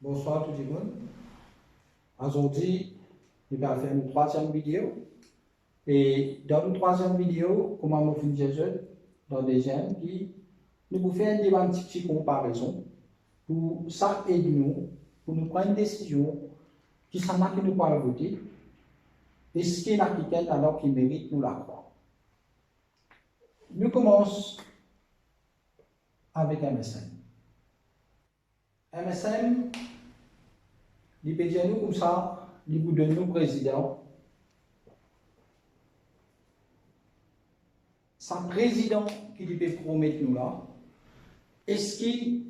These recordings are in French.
Bonsoir tout le monde. Aujourd'hui, nous allons faire une troisième vidéo. Et dans une troisième vidéo, comment nous faisons Jésus dans des jeunes qui nous vous faire une petite comparaison pour ça aider nous, pour nous prendre une décision qui s'en a que nous pouvons voter et ce qui est quelqu'un alors qui mérite nous la croire. Nous commençons avec MSN. MSN, il peut dire nous comme ça, il vous donne nous président. Sa président qui lui peut promettre nous là, est-ce qu'il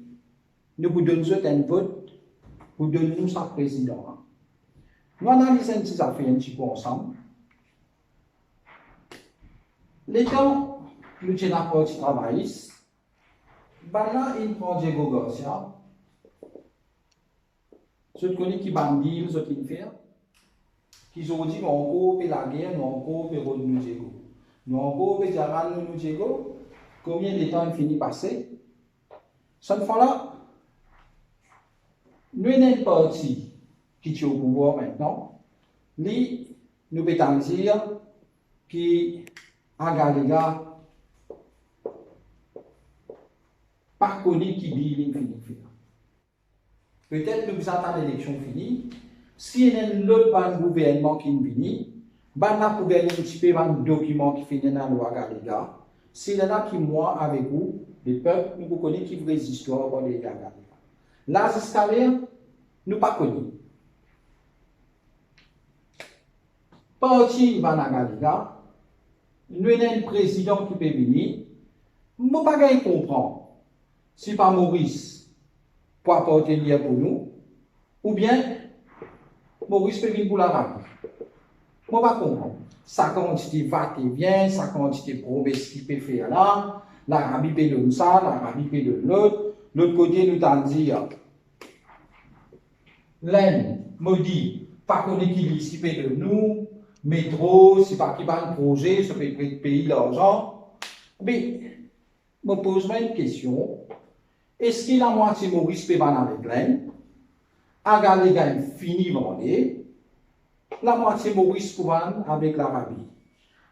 nous vous donne un vote pour donner nous sa président? Nous analysons un petit affaire un petit peu ensemble. L'État, nous tenons la partie travailliste. Là, il prend Diego Garcia. Je connais qui bandit, ce qu'il fait. Qui ont dit, nous encore fait la guerre, nous encore fait nous Diego. Nous encore fait Jamal nous Diego. Combien de temps il finit passer? Cette fois-là, nous avons une partie qui est au pouvoir maintenant. Nous pouvons dire qui a gagné pas connu qui dit qu'il finit. Peut-être que nous attendons l'élection finie. Si il y a un autre gouvernement qui finit, la gouvernement un petit peu un document qui finit dans la loi Galega. S'il y en a qui moi avec vous, les peuples, nous connaissons qui vraie histoire pour les Galega. Là, jusqu'à là, nous pas connus. Parti va dans Galega, nous avons un président qui peut venir. Nous ne pouvons pas comprendre. Si pas Maurice pour apporter lien pour nous, ou bien Maurice peut venir pour l'Arabie. Je ne pas comprendre. Sa quantité va et vient, sa quantité de promesses qu'il peut faire là, l'Arabie peut donner ça, l'Arabie peut donner l'autre. L'autre côté, nous t'en dit, l'Inde me dit, pas qu'on est qui ici peut de nous, métro, c'est pas qui va un projet, ça peut payer l'argent. Mais, je me pose une question. Est-ce que la moitié Maurice peut venir avec l'Inde? Agar les gars fini vendé. La moitié Maurice peut venir avec l'Arabie.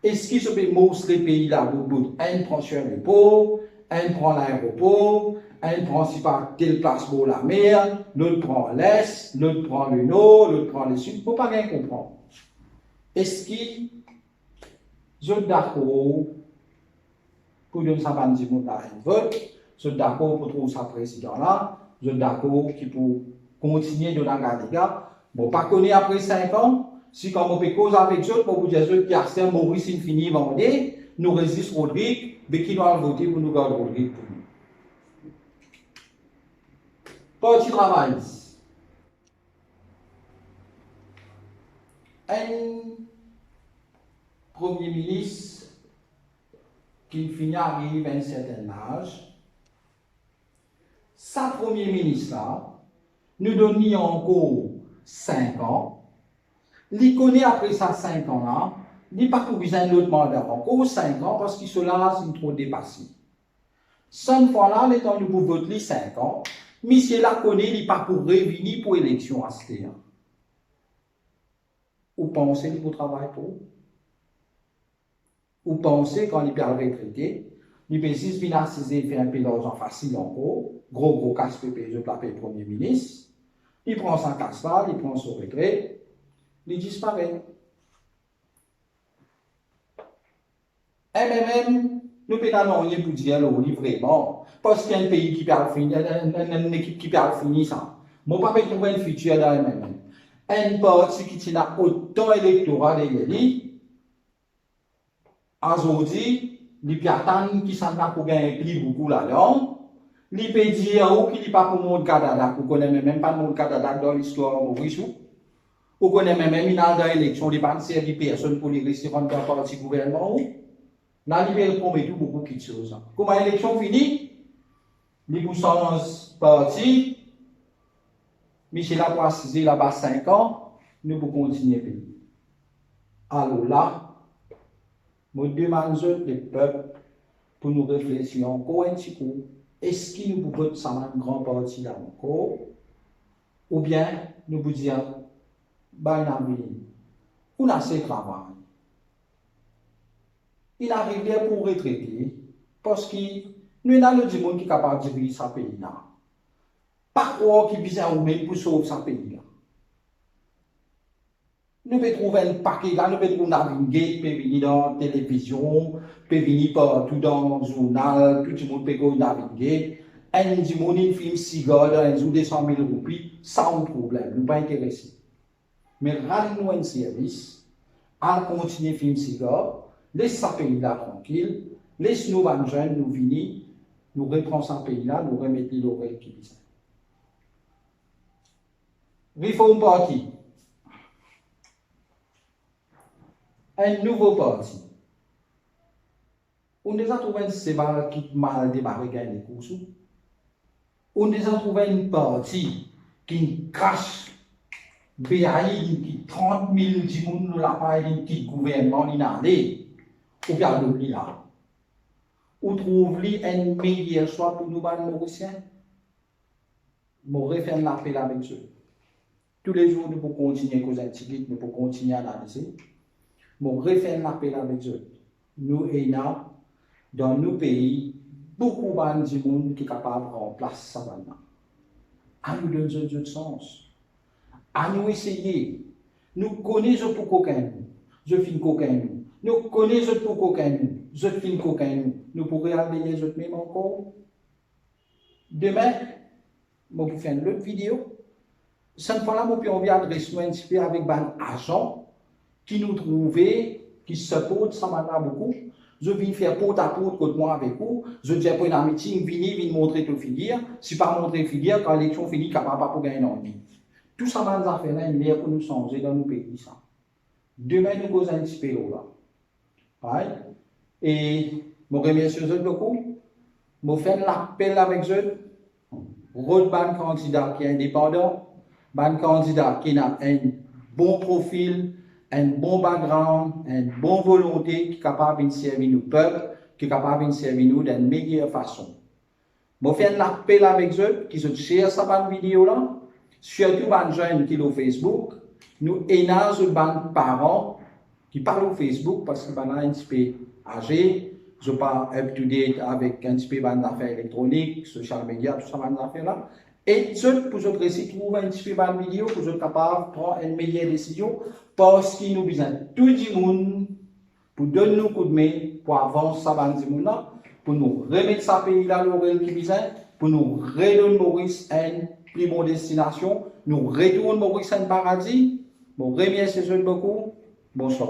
Est-ce qu'il se peut montrer les pays là où un prend sur le port, un prend l'aéroport, un prend si par telle place pour la mer, l'autre prend l'Est, l'autre prend le Nord, l'autre prend le Sud. Il ne faut pas bien comprendre. Est-ce qu'ils sont d'accord pour donner sa bande de un vote? Je suis d'accord pour trouver sa président là. Je suis d'accord pour continuer de la gars. Bon, pas connu après 5 ans. Si quand on peut causer avec eux, pour vous dire que Arsène Maurice il finit vendé, nous résiste Rodrigue, mais qui doit voter pour nous garder Rodrigue pour nous. Parti travail. Un premier ministre qui finit arrive à un certain âge. Sa premier ministre là, nous donne encore 5 ans. Il connaît après ça 5 ans là, il n'a pas pour besoin d'un autre mandat, encore 5 ans parce qu'il se lasse trop dépassé. Cette fois-là, le temps de vous voter 5 ans, monsieur la connaît, il n'a pas pour revenir pour l'élection à ce temps. Vous pensez qu'il vous travaille pour? Vous pensez quand il peut le retraiter? Il peut juste financer, faire un peu d'argent facile encore, gros casse-pépé, je l'appelle Premier ministre. Il prend sa casse-là, il prend son retrait, il disparaît. MMM, nous pouvons rien pour dire vraiment, parce qu'il y a un pays qui peut finir, une équipe qui peut finir ça. Moi, je ne peux pas trouver un futur dans MMM. Un parti qui a autant électoral et aujourd'hui, les piatans qui sont là pour gagner beaucoup là-dedans, les peut dire qu'il n'est pas pour le Canada, vous connaissez même pas le Canada dans l'histoire Maurice. Vous connaissez même il a dans l'élection, il n'y a pas de série de personnes pour les rester dans le parti gouvernement. Là, il promet tout beaucoup de choses. Comment l'élection finit, les puissances parti, Michel a précisé là-bas 5 ans, nous pouvons continuer. Alors là, je demande les peuples pour nous réfléchir encore un petit coup. Est-ce qu'il nous peut voter ça un grand parti là encore? ou bien nous vous dire, ben, on a assez de travail. Il arrive là pour retraiter, parce que nous avons le monde qui est capable de diriger ce pays-là. Pas quoi qui vient ou même pour sauver ce pays-là. Nous pouvons trouver un paquet, nous pouvons trouver naviguer, peut venir dans la télévision, peut venir partout dans le journal, tout le monde peut naviguer. Un du monde, il filme 6 gars, un jour 200 000 roupies, sans problème, nous ne sommes pas intéressés. Mais ramenez-nous un service, à continuer à filmer 6 gars, laissez ce pays-là tranquille, laissez-nous les jeunes nous venir, nous reprenons ce pays-là, nous remettons l'oreille qui disent. Réforme parti. Un nouveau parti. On a trouvé un séval qui mal démarré gagner les courses. On a trouvé un parti qui crache BAI qui 30 000 personnes nous la paille qui gouvernement l'inandé. Ou bien l'oubli là. Ou trouve un meilleur choix pour nous les Mauriciens. Je vais faire l'appel avec eux. Tous les jours, nous pouvons continuer à causer un nous pouvons continuer à analyser. Mon refait l'appel avec eux. Nous avons dans nos pays beaucoup de monde qui est capable de remplacer ça maintenant. À nous donner un sens. À nous essayer. Nous connaissons pour coquin. Je finis coquin. Nous connaissons pour coquin. Je finis coquin. Nous pourrions aller les autres même encore. Demain, je vais faire une autre vidéo. Cette fois-là, je vais adresser un petit peu avec un agent qui nous trouvait, qui se porte, ça m'a beaucoup. Je viens faire porte à porte contre moi avec vous. Je dis après un meeting, viens montrer tout filière. Si pas montrer filière, quand l'élection finit, capable pas pour gagner un envie. Tout ça m'a fait là, il est pour nous changer dans nos pays. Ça. Demain, nous causons un petit peu là. Right? Et je remercie eux beaucoup. Je fais l'appel avec eux. Road ban candidat qui est indépendant, ban candidat qui a un bon profil, un bon background, une bonne volonté qui est capable de servir nos peuples, qui est capable de servir nous d'une meilleure façon. Je fais un appel avec eux qui se cherchent cette vidéo-là, surtout les jeunes qui sont sur Facebook. Nous avons des parents qui parlent au Facebook parce qu'ils sont un petit peu âgés, ils ne sont pas up-to-date avec un petit peu d'affaires électroniques, social media, tout ça, des affaires-là. Et pour que vous essayer de trouver un petit peu de vidéo pour être capable de prendre une meilleure décision parce qu'il nous besoin tout le monde pour donner nous un coup de main pour avancer ça dans le monde pour nous remettre ce pays-là l'oreille qui besoin pour nous redonner Maurice une plus bonne destination, nous retourner Maurice un paradis. Bon, remercie beaucoup. Bonsoir.